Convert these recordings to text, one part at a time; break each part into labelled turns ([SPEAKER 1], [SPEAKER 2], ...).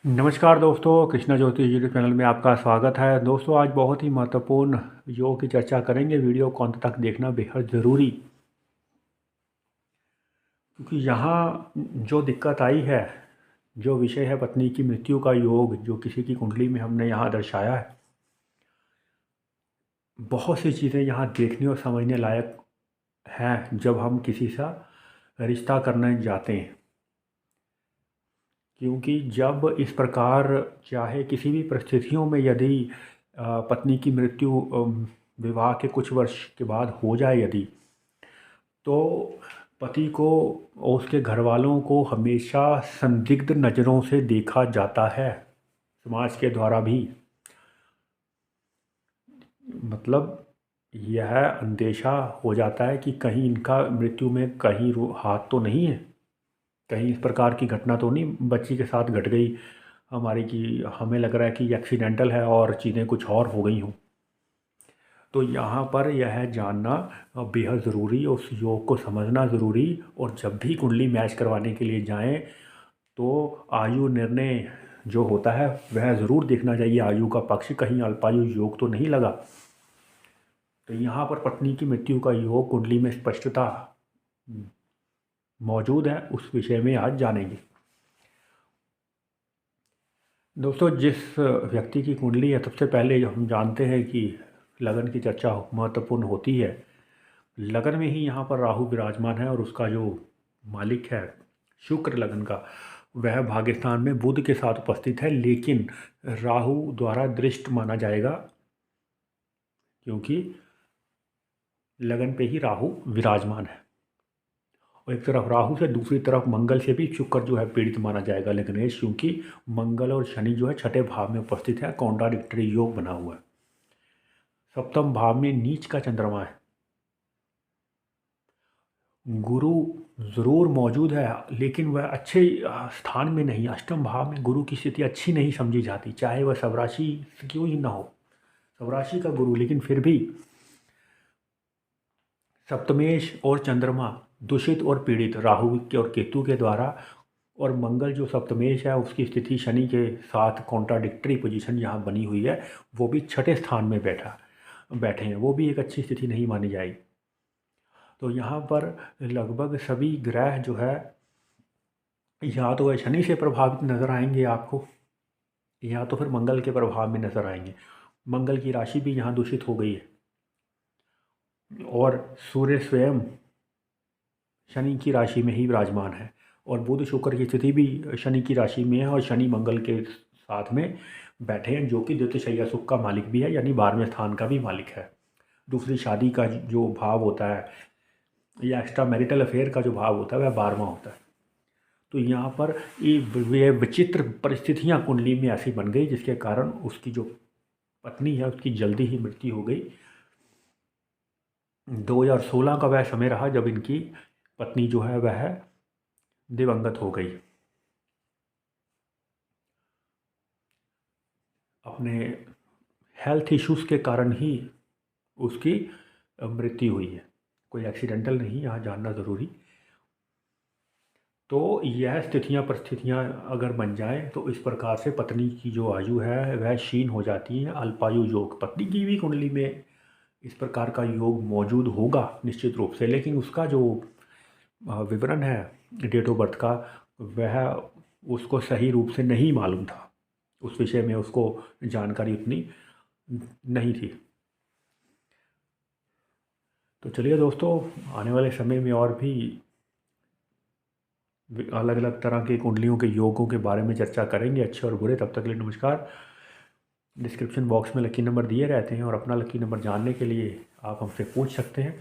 [SPEAKER 1] नमस्कार दोस्तों, कृष्णा ज्योति YouTube channel में आपका स्वागत है। दोस्तों, आज बहुत ही महत्वपूर्ण योग की चर्चा करेंगे। वीडियो को अंत तक देखना बेहद ज़रूरी, क्योंकि यहाँ जो दिक्कत आई है, जो विषय है पत्नी की मृत्यु का योग, जो किसी की कुंडली में हमने यहाँ दर्शाया है, बहुत सी चीज़ें यहाँ देखने और समझने लायक हैं जब हम किसी सा रिश्ता करने जाते हैं। क्योंकि जब इस प्रकार, चाहे किसी भी परिस्थितियों में, यदि पत्नी की मृत्यु विवाह के कुछ वर्ष के बाद हो जाए, यदि तो पति को और उसके घर वालों को हमेशा संदिग्ध नज़रों से देखा जाता है, समाज के द्वारा भी। मतलब यह अंदेशा हो जाता है कि कहीं इनका मृत्यु में कहीं हाथ तो नहीं है, कहीं इस प्रकार की घटना तो नहीं बच्ची के साथ घट गई हमारी, कि हमें लग रहा है कि एक्सीडेंटल है और चीज़ें कुछ और हो गई हों। तो यहाँ पर यह जानना बेहद ज़रूरी, उस योग को समझना ज़रूरी। और जब भी कुंडली मैच करवाने के लिए जाएं तो आयु निर्णय जो होता है वह ज़रूर देखना चाहिए, आयु का पक्ष, कहीं अल्पायु योग तो नहीं लगा। तो यहाँ पर पत्नी की मृत्यु का योग कुंडली में स्पष्टता मौजूद है, उस विषय में आज जानेंगे। दोस्तों, जिस व्यक्ति की कुंडली है, सबसे पहले हम जानते हैं कि लगन की चर्चा महत्वपूर्ण होती है। लगन में ही यहाँ पर राहु विराजमान है, और उसका जो मालिक है शुक्र लगन का, वह भाग्यस्थान में बुध के साथ उपस्थित है, लेकिन राहु द्वारा दृष्ट माना जाएगा, क्योंकि लगन पे ही राहु विराजमान है। और एक तरफ राहु से, दूसरी तरफ मंगल से भी शुक्र जो है पीड़ित माना जाएगा लग्नेश, क्योंकि मंगल और शनि जो है छठे भाव में उपस्थित है, कॉन्ट्राडिक्टरी योग बना हुआ है। सप्तम भाव में नीच का चंद्रमा है। गुरु ज़रूर मौजूद है, लेकिन वह अच्छे स्थान में नहीं। अष्टम भाव में गुरु की स्थिति अच्छी नहीं समझी जाती, चाहे वह स्वराशि क्यों ही ना हो, स्वराशि का गुरु, लेकिन फिर भी सप्तमेश और चंद्रमा दूषित और पीड़ित राहु के और केतु के द्वारा। और मंगल जो सप्तमेश है, उसकी स्थिति शनि के साथ कॉन्ट्राडिक्टरी पोजीशन यहाँ बनी हुई है, वो भी छठे स्थान में बैठे हैं, वो भी एक अच्छी स्थिति नहीं मानी जाएगी। तो यहाँ पर लगभग सभी ग्रह जो है, या तो वह शनि से प्रभावित नज़र आएंगे आपको, या तो फिर मंगल के प्रभाव में नज़र आएंगे। मंगल की राशि भी यहाँ दूषित हो गई है, और सूर्य स्वयं शनि की राशि में ही विराजमान है, और बुध शुक्र की स्थिति भी शनि की राशि में है, और शनि मंगल के साथ में बैठे हैं, जो कि द्वितीय सुख का मालिक भी है, यानी 12वें स्थान का भी मालिक है। दूसरी शादी का जो भाव होता है, या एक्स्ट्रा मैरिटल अफेयर का जो भाव होता है, वह 12वां होता है। तो यहाँ पर ये विचित्र परिस्थितियाँ कुंडली में ऐसी बन गई, जिसके कारण उसकी जो पत्नी है उसकी जल्दी ही मृत्यु हो गई। 2016 का वह समय रहा जब इनकी पत्नी जो है वह दिवंगत हो गई, अपने हेल्थ इश्यूज़ के कारण ही उसकी मृत्यु हुई है, कोई एक्सीडेंटल नहीं, यहाँ जानना ज़रूरी। तो यह स्थितियाँ परिस्थितियाँ अगर बन जाएँ तो इस प्रकार से पत्नी की जो आयु है वह क्षीण हो जाती है। अल्पायु योग, पत्नी की भी कुंडली में इस प्रकार का योग मौजूद होगा निश्चित रूप से, लेकिन उसका जो विवरण है डेट ऑफ बर्थ का, वह उसको सही रूप से नहीं मालूम था, उस विषय में उसको जानकारी उतनी नहीं थी। तो चलिए दोस्तों, आने वाले समय में और भी अलग अलग तरह के कुंडलियों के योगों के बारे में चर्चा करेंगे, अच्छे और बुरे। तब तक के लिए नमस्कार। डिस्क्रिप्शन बॉक्स में लकी नंबर दिए रहते हैं, और अपना लकी नंबर जानने के लिए आप हमसे पूछ सकते हैं।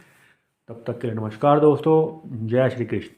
[SPEAKER 1] तब तक के लिए नमस्कार दोस्तों, जय श्री कृष्ण।